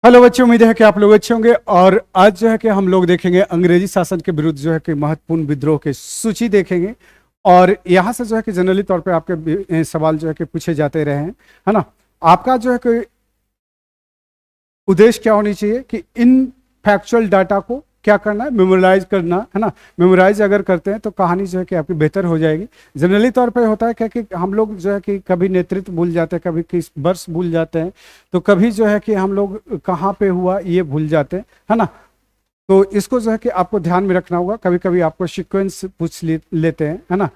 Hello बच्चों, उम्मीद है कि आप लोग अच्छे होंगे। और आज जो है कि हम लोग देखेंगे अंग्रेजी शासन के विरुद्ध जो है कि महत्वपूर्ण विद्रोह की सूची देखेंगे। और यहाँ से जो है कि जनरली तौर पे आपके सवाल जो है कि पूछे जाते रहे हैं, है ना। आपका जो है कि उद्देश्य क्या होनी चाहिए कि इन फैक्चुअल डाटा को क्या करना है, मेमोराइज करना है ना। मेमोराइज अगर करते हैं तो कहानी जो है कि आपकी बेहतर हो जाएगी। जनरली तौर पे होता है क्या कि हम लोग जो है कि कभी नेतृत्व भूल जाते हैं, कभी किस वर्ष भूल जाते हैं, तो कभी जो है कि हम लोग कहाँ पे हुआ ये भूल जाते हैं, है ना। तो इसको जो है कि आपको ध्यान में रखना होगा। कभी कभी आपको सीक्वेंस पूछ लेते हैं, है ना,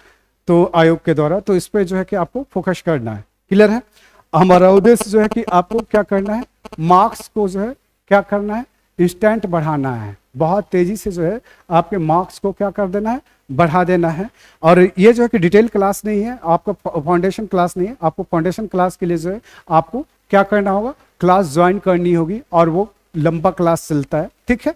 तो आयोग के द्वारा, तो इस पे जो है कि आपको फोकस करना है। क्लियर है। हमारा उद्देश्य जो है कि आपको क्या करना है, मार्क्स को जो है क्या करना है, इंस्टेंट बढ़ाना है। बहुत तेजी से जो है आपके मार्क्स को क्या कर देना है, बढ़ा देना है। और ये जो है कि डिटेल क्लास नहीं है, आपका फाउंडेशन क्लास नहीं है। आपको फाउंडेशन क्लास के लिए जो है आपको क्या करना होगा, क्लास ज्वाइन करनी होगी। और वो लंबा क्लास चलता है, ठीक है,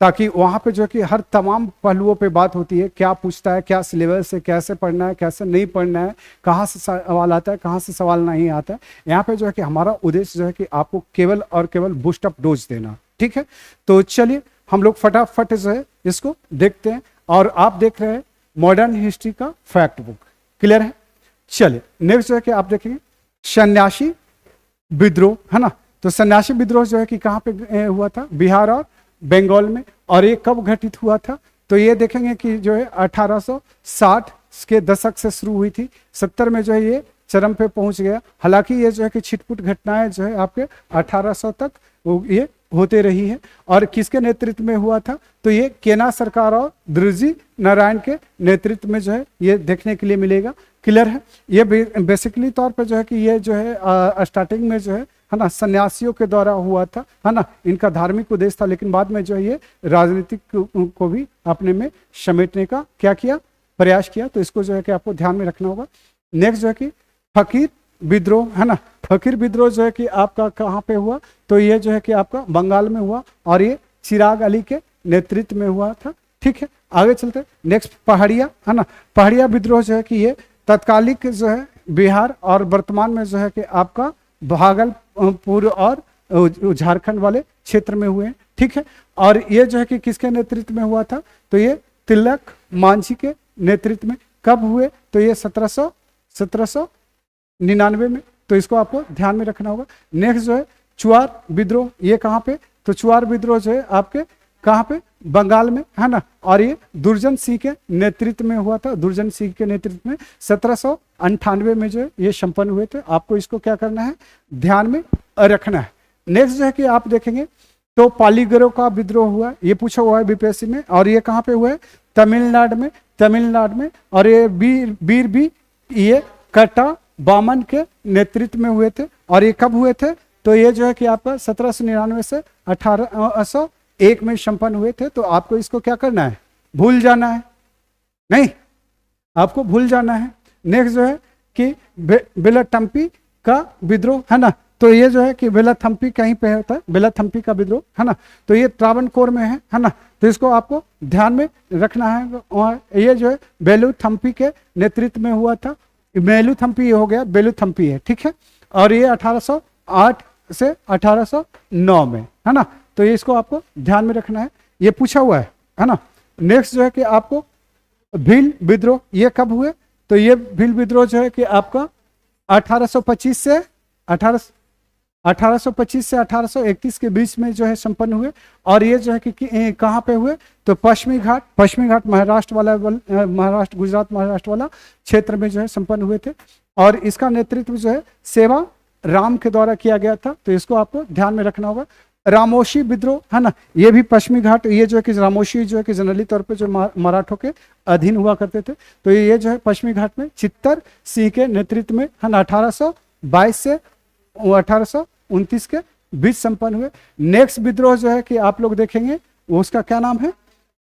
ताकि वहाँ पे जो है कि हर तमाम पहलुओं पे बात होती है। क्या पूछता है, क्या सिलेबस है, कैसे पढ़ना है, कैसे नहीं पढ़ना है, कहाँ से सवाल आता है, कहाँ से सवाल नहीं आता है। यहाँ पे जो है कि हमारा उद्देश्य जो है कि आपको केवल और केवल बूस्ट अप डोज देना, ठीक है। तो चलिए हम लोग फटाफट जो है इसको देखते हैं। और आप देख रहे हैं मॉडर्न हिस्ट्री का फैक्ट बुक। क्लियर है। चलिए नेक्स्ट जो है कि आप देखेंगे सन्यासी विद्रोह, है ना। तो सन्यासी विद्रोह जो है कि कहाँ पे हुआ था, बिहार और बंगाल में। और ये कब घटित हुआ था, तो ये देखेंगे कि जो है 1860 के दशक से शुरू हुई थी। 70 में जो है ये चरम पे पहुंच गया। हालांकि ये जो है कि छिटपुट घटनाएं जो है आपके 1800 तक ये होते रही है। और किसके नेतृत्व में हुआ था, तो ये केना सरकार और द्रुजी नारायण के नेतृत्व में जो है ये देखने के लिए मिलेगा। क्लियर है। ये बेसिकली तौर पर जो है कि ये जो है स्टार्टिंग में जो है ना सन्यासियों के द्वारा हुआ था, है ना। इनका धार्मिक उद्देश्य था, लेकिन बाद में जो है ये राजनीतिक को भी अपने में समेटने का क्या किया, प्रयास किया। तो इसको जो है कि आपको ध्यान में रखना होगा। नेक्स्ट जो है कि फकीर विद्रोह, है ना। फकीर विद्रोह जो है कि आपका कहाँ पे हुआ, तो ये जो है कि आपका बंगाल में हुआ। और ये चिराग अली के नेतृत्व में हुआ था, ठीक है। आगे चलते नेक्स्ट पहाड़िया, है ना। पहाड़िया विद्रोह जो है कि ये तत्कालिक जो है बिहार और वर्तमान में जो है कि आपका भागलपुर और झारखंड वाले क्षेत्र में हुए हैं, ठीक है। और ये जो है कि किसके नेतृत्व में हुआ था, तो ये तिलक मांझी के नेतृत्व में। कब हुए, तो ये 1799 में। तो इसको आपको ध्यान में रखना होगा। नेक्स्ट जो है चुआर विद्रोह, ये कहाँ पे, तो चुआर विद्रोह जो है आपके कहाँ पे, बंगाल में, है ना। और ये दुर्जन सिंह के नेतृत्व में हुआ था। दुर्जन सिंह के नेतृत्व में 1798 में जो है ये संपन्न हुए थे। आपको इसको क्या करना है, ध्यान में रखना है। नेक्स्ट जो है कि आप देखेंगे तो पालीगरों का विद्रोह हुआ, ये पूछा हुआ है बीपीएससी में। और ये कहाँ पे हुआ है, तमिलनाडु में, तमिलनाडु में। और ये वीर भी ये कट्टा बामन के नेतृत्व में हुए थे। और ये कब हुए थे, तो ये जो है कि आपका 1799 से 1801 में संपन्न हुए थे। तो आपको इसको क्या करना है, भूल जाना है, नहीं, आपको भूल जाना है। नेक्स्ट जो है कि बेलथम्पी का विद्रोह, है ना। तो ये जो है कि बेलथम्पी कहीं पे होता है, बेलथम्पी का विद्रोह, है ना। तो ये त्रावणकोर में है ना। तो इसको आपको ध्यान में रखना है। और ये जो है बेलूथम्पी के नेतृत्व में हुआ था। मेलूथम्पी हो गया, बेलूथम्पी है, ठीक है। और ये 1808 से 1809 में, है ना। तो ये इसको आपको ध्यान में रखना है, ये पूछा हुआ है ना। नेक्स्ट जो है कि आपको भील विद्रोह, ये कब हुए, तो ये भील विद्रोह जो है कि आपका 1825 से 1831 के बीच में जो है संपन्न हुए। और ये जो है कि कहाँ पे हुए, तो पश्चिमी घाट महाराष्ट्र वाला, महाराष्ट्र गुजरात महाराष्ट्र वाला क्षेत्र में जो है संपन्न हुए थे। और इसका नेतृत्व जो है सेवा राम के द्वारा किया गया था। तो इसको आपको ध्यान में रखना होगा। रामोशी विद्रोह, है ना, ये भी पश्चिमी घाट, ये जो है कि रामोशी जो है कि जनरली तौर पे जो मराठों के अधीन हुआ करते थे। तो ये जो है पश्चिमी घाट में चित्तर सिंह के नेतृत्व में, है ना, 1822 से 1829 के बीच संपन्न हुए। नेक्स्ट विद्रोह जो है कि आप लोग देखेंगे वो उसका क्या नाम है,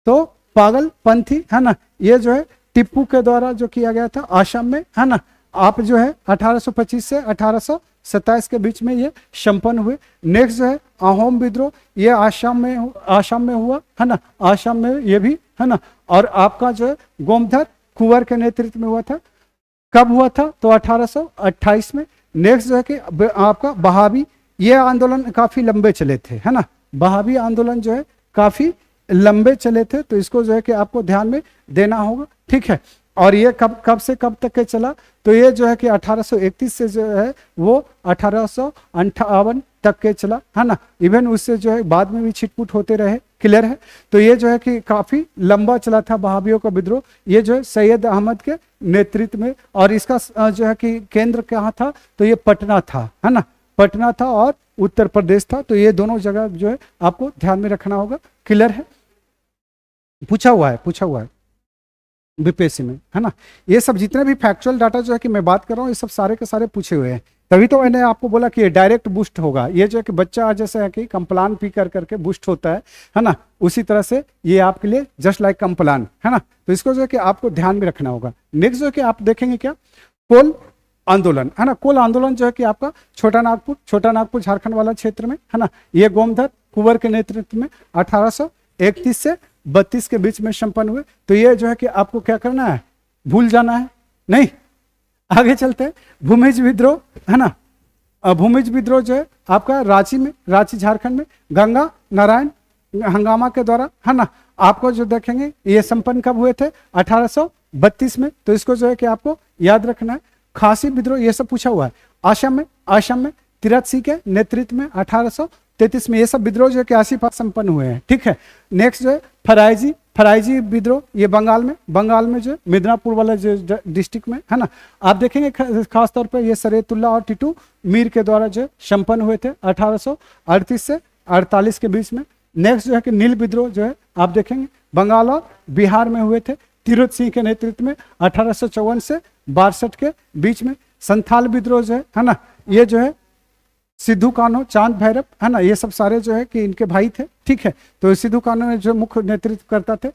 तो पागलपंथी, है ना। ये जो है टिप्पू के द्वारा जो किया गया था आसाम में, है ना। आप जो है 1825 से 1827 के बीच में ये संपन्न हुए। नेक्स्ट जो है अहोम विद्रोह, ये आसाम में हुआ, है ना। आसाम में ये भी, है ना। और आपका जो है गोमधर कुंवर के नेतृत्व में हुआ था। कब हुआ था, तो 1828 में। नेक्स्ट जो है कि आपका बहावी, ये आंदोलन काफी लंबे चले थे, है ना, वहाबी आंदोलन जो है काफी लंबे चले थे, तो इसको जो है कि आपको ध्यान में देना होगा, ठीक है। और ये कब कब से कब तक के चला, तो ये जो है कि 1831 से जो है वो 1858 तक के चला, है ना। इवन उससे जो है बाद में भी छिटपुट होते रहे, क्लियर है। तो ये जो है कि काफी लंबा चला था वहाबियों का विद्रोह, ये जो है सैयद अहमद के नेतृत्व में, और इसका जो है कि केंद्र कहाँ था, तो ये पटना था, है ना, पटना था और उत्तर प्रदेश था। तो ये दोनों जगह जो है आपको ध्यान में रखना होगा, क्लियर है। पूछा हुआ है बीपीएससी में, है ना। ये सब जितने भी फैक्चुअल डाटा जो है कि मैं बात कर रहा हूँ, ये सब सारे के सारे पूछे हुए हैं, तभी तो मैंने आपको बोला कि ये डायरेक्ट बूस्ट होगा। ये जो है कि बच्चा जैसे है कि कंप्लान पी करके बूस्ट होता है ना, उसी तरह से ये आपके लिए जस्ट लाइक कंप्लान, है ना। तो इसको जो है कि आपको ध्यान में रखना होगा। नेक्स्ट जो है कि आप देखेंगे क्या, कोल आंदोलन, है ना। कोल आंदोलन जो है कि आपका छोटा नागपुर झारखंड वाला क्षेत्र में, है ना। ये गोमधर कुंवर के नेतृत्व में 1831 से 32 के बीच में संपन्न हुए। तो ये जो है कि आपको क्या करना है, भूल जाना है नहीं। आगे चलते हैं, भूमिज विद्रोह, है ना। भूमिज विद्रोह जो है आपका रांची झारखंड में गंगा नारायण हंगामा के द्वारा, है ना, आपको जो देखेंगे ये संपन्न कब हुए थे, 1832 में। तो इसको जो है कि आपको याद रखना है। खासी विद्रोह ये सब पूछा हुआ है। आसाम में तीरथ सिंह के नेतृत्व में 1833 में ये सब विद्रोह जो है कि आसिफात संपन्न हुए हैं, ठीक है। नेक्स्ट जो है फराइजी विद्रोह, ये बंगाल में जो मिदनापुर वाला जो डिस्ट्रिक्ट में, है ना। आप देखेंगे खास तौर पे ये सरेतुल्ला और टीटू मीर के द्वारा जो संपन्न हुए थे 1838 से 48 के बीच में। नेक्स्ट जो है कि नील विद्रोह जो है आप देखेंगे बंगाल और बिहार में हुए थे, तीरथ सिंह के नेतृत्व में 1854 से 62 के बीच में। संथाल विद्रोह जो है ना, ये जो है सिद्धू कान्हो, चांद भैरव, है ना, ये सब सारे जो है कि इनके भाई थे, ठीक है। तो सिद्धू कान्हो ने जो मुख्य नेतृत्व करता थे,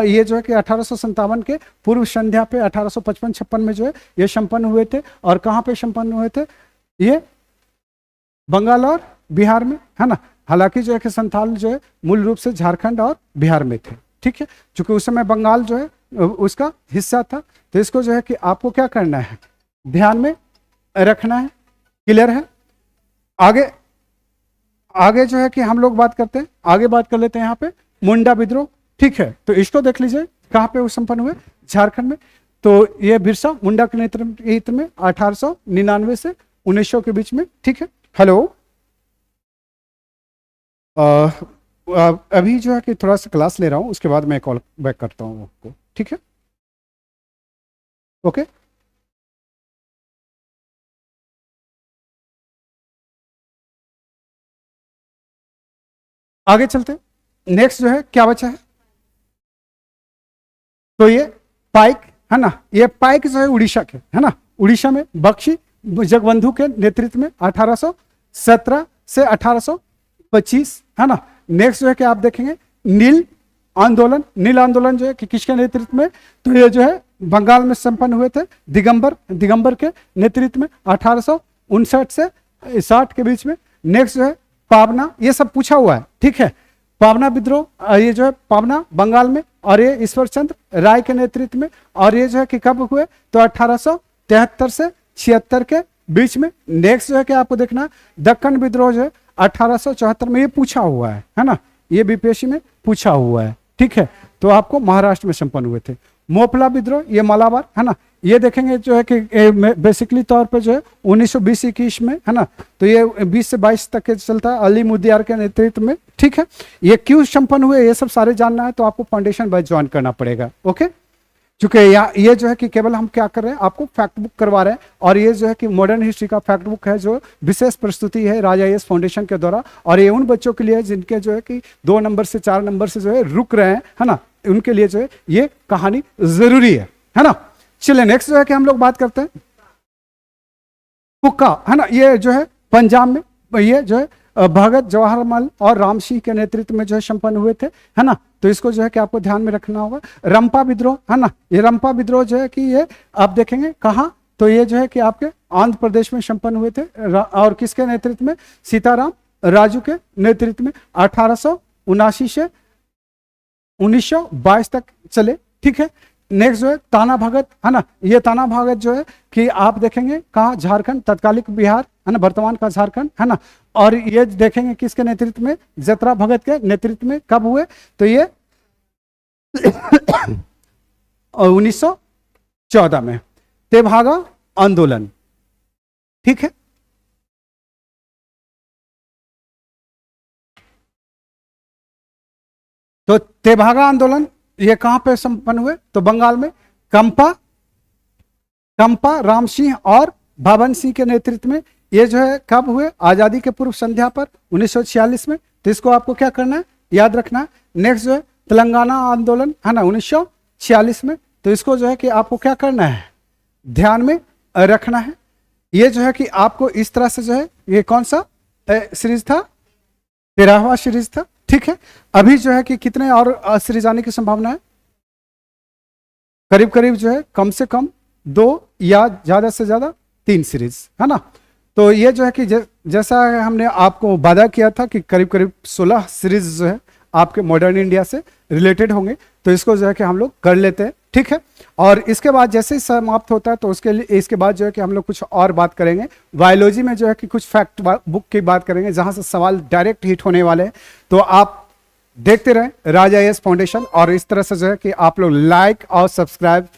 ये जो है कि 1857 के पूर्व संध्या पे 1855-56 में जो है ये संपन्न हुए थे। और कहाँ पे संपन्न हुए थे, ये बंगाल और बिहार में, है ना। हालांकि जो है कि संथाल जो है मूल रूप से झारखंड और बिहार में थे, ठीक है। चूंकि उस समय बंगाल जो है उसका हिस्सा था, तो इसको जो है कि आपको क्या करना है, ध्यान में रखना है, क्लियर है। आगे जो है कि हम लोग बात करते हैं, आगे बात कर लेते हैं यहाँ पे मुंडा विद्रोह, ठीक है। तो इसको देख लीजिए कहाँ पे वो संपन्न हुए, झारखंड में। तो ये बिरसा मुंडा के नेतृत्व में 1899 से 1900 के बीच में, ठीक है। हेलो, अभी जो है कि थोड़ा सा क्लास ले रहा हूँ, उसके बाद मैं कॉल बैक करता हूँ आपको, ठीक है, ओके। आगे चलते, नेक्स्ट जो है क्या बचा है, तो ये पाइक, है ना। ये पाइक जो है उड़ीसा के, है ना, उड़ीसा में बख्शी जगबंधु के नेतृत्व में 1817 से 1825, है ना। नेक्स्ट जो है कि आप देखेंगे नील आंदोलन जो है कि किसके नेतृत्व में, तो ये जो है बंगाल में संपन्न हुए थे, दिगंबर के नेतृत्व में 1859 से 60 के बीच में। नेक्स्ट जो है पावना, ये सब पूछा हुआ है, ठीक है। पावना विद्रोह, ये जो है पावना बंगाल में, और ये ईश्वरचंद्र राय के नेतृत्व में, और ये जो है कि कब हुए, तो 1873 से 76 के बीच में। नेक्स्ट जो है कि आपको देखना दक्कन विद्रोह जो है 1874 में, ये पूछा हुआ है ना, ये बीपीएससी में पूछा हुआ है, ठीक है। तो आपको महाराष्ट्र में संपन्न हुए थे। मोपला विद्रोह, ये मालाबार, है ना। ये देखेंगे जो है कि बेसिकली तौर पे जो है 1920-21 में, है ना। तो ये 20 से 22 तक के चलता है, अली मुदियार के नेतृत्व में, ठीक है। ये क्यों संपन्न हुए, ये सब सारे जानना है तो आपको फाउंडेशन बैच ज्वाइन करना पड़ेगा, ओके। चूंकि ये जो है कि केवल हम क्या कर रहे हैं, आपको फैक्ट बुक करवा रहे हैं, और ये जो है कि मॉडर्न हिस्ट्री का फैक्ट बुक है, जो विशेष प्रस्तुति है राजा एस फाउंडेशन के द्वारा। और ये उन बच्चों के लिए जिनके जो है कि 2 नंबर से 4 नंबर से जो है रुक रहे हैं, है ना, उनके लिए जो है ये कहानी जरूरी है ना। चलिए नेक्स्ट जो है कि हम लोग बात करते हैं हुक्का, है ना। ये जो है पंजाब में, ये जो है भगत जवाहरलाल और राम सिंह के नेतृत्व में जो है संपन्न हुए थे, है ना। तो इसको जो है कि आपको ध्यान में रखना होगा। रंपा विद्रोह, है ना, ये रंपा विद्रोह जो है कि ये आप देखेंगे कहाँ, तो ये जो है कि आपके आंध्र प्रदेश में संपन्न हुए थे, और किसके नेतृत्व में, सीताराम राजू के नेतृत्व में 1879 से 1922 तक चले, ठीक है। नेक्स्ट जो है ताना भगत, है ना, ये ताना भगत जो है कि आप देखेंगे कहाँ, झारखंड, तत्कालिक बिहार, है ना, वर्तमान का झारखंड, है ना। और ये देखेंगे किसके नेतृत्व में, जतरा भगत के नेतृत्व में। कब हुए, तो ये 1914 में, तेभागा आंदोलन, ठीक है। तो तेभागा आंदोलन ये कहां पे संपन्न हुए, तो बंगाल में, कंपा राम सिंह और भावन सिंह के नेतृत्व में। ये जो है कब हुए, आजादी के पूर्व संध्या पर 1946 में। तो इसको आपको क्या करना है, याद रखना है। नेक्स्ट जो है तेलंगाना आंदोलन, है ना, 1946 में। तो इसको जो है कि आपको क्या करना है, ध्यान में रखना है। ये जो है कि आपको इस तरह से जो है, ये कौन सा सीरीज था, 13वां सीरीज था, ठीक है। अभी जो है कि कितने और सीरीज आने की संभावना है, करीब करीब जो है कम से कम 2 या ज्यादा से ज्यादा 3 सीरीज, है ना। तो ये जो है कि जैसा हमने आपको वादा किया था कि करीब करीब 16 सीरीज जो है आपके मॉडर्न इंडिया से रिलेटेड होंगे। तो इसको जो है कि हम लोग कर लेते हैं, ठीक है। और इसके बाद जैसे ही समाप्त होता है तो उसके लिए इसके बाद जो है कि हम लोग कुछ और बात करेंगे। बायोलॉजी में जो है कि कुछ फैक्ट बुक की बात करेंगे, जहां से सवाल डायरेक्ट हिट होने वाले हैं। तो आप देखते रहें राज IAS फाउंडेशन, और इस तरह से जो है कि आप लोग लाइक और सब्सक्राइब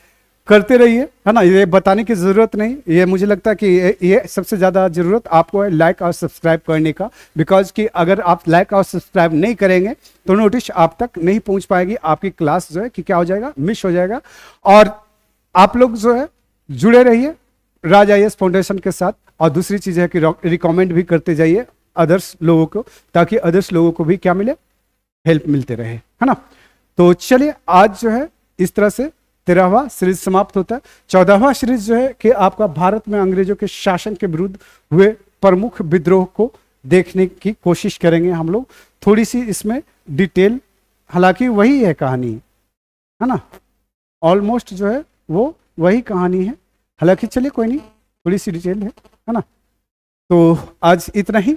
करते रहिए, है ना। ये बताने की जरूरत नहीं, ये मुझे लगता है कि ये सबसे ज्यादा जरूरत आपको है लाइक और सब्सक्राइब करने का। बिकॉज कि अगर आप लाइक और सब्सक्राइब नहीं करेंगे तो नोटिस आप तक नहीं पहुंच पाएगी, आपकी क्लास जो है कि क्या हो जाएगा, मिस हो जाएगा। और आप लोग जो है जुड़े रहिए राज IAS फाउंडेशन के साथ। और दूसरी चीज है कि रिकमेंड भी करते जाइए अदर्स लोगों को, ताकि अदर्स लोगों को भी क्या मिले, हेल्प मिलते रहे, है ना। तो चलिए आज जो है इस तरह से 13वां सीरीज समाप्त होता है। 14वां सीरीज जो है कि आपका भारत में अंग्रेजों के शासन के विरुद्ध हुए प्रमुख विद्रोह को देखने की कोशिश करेंगे हम लोग। थोड़ी सी इसमें डिटेल, हालांकि वही है कहानी, है ना, ऑलमोस्ट जो है वो वही कहानी है। हालांकि चलिए कोई नहीं, थोड़ी सी डिटेल है ना। तो आज इतना ही।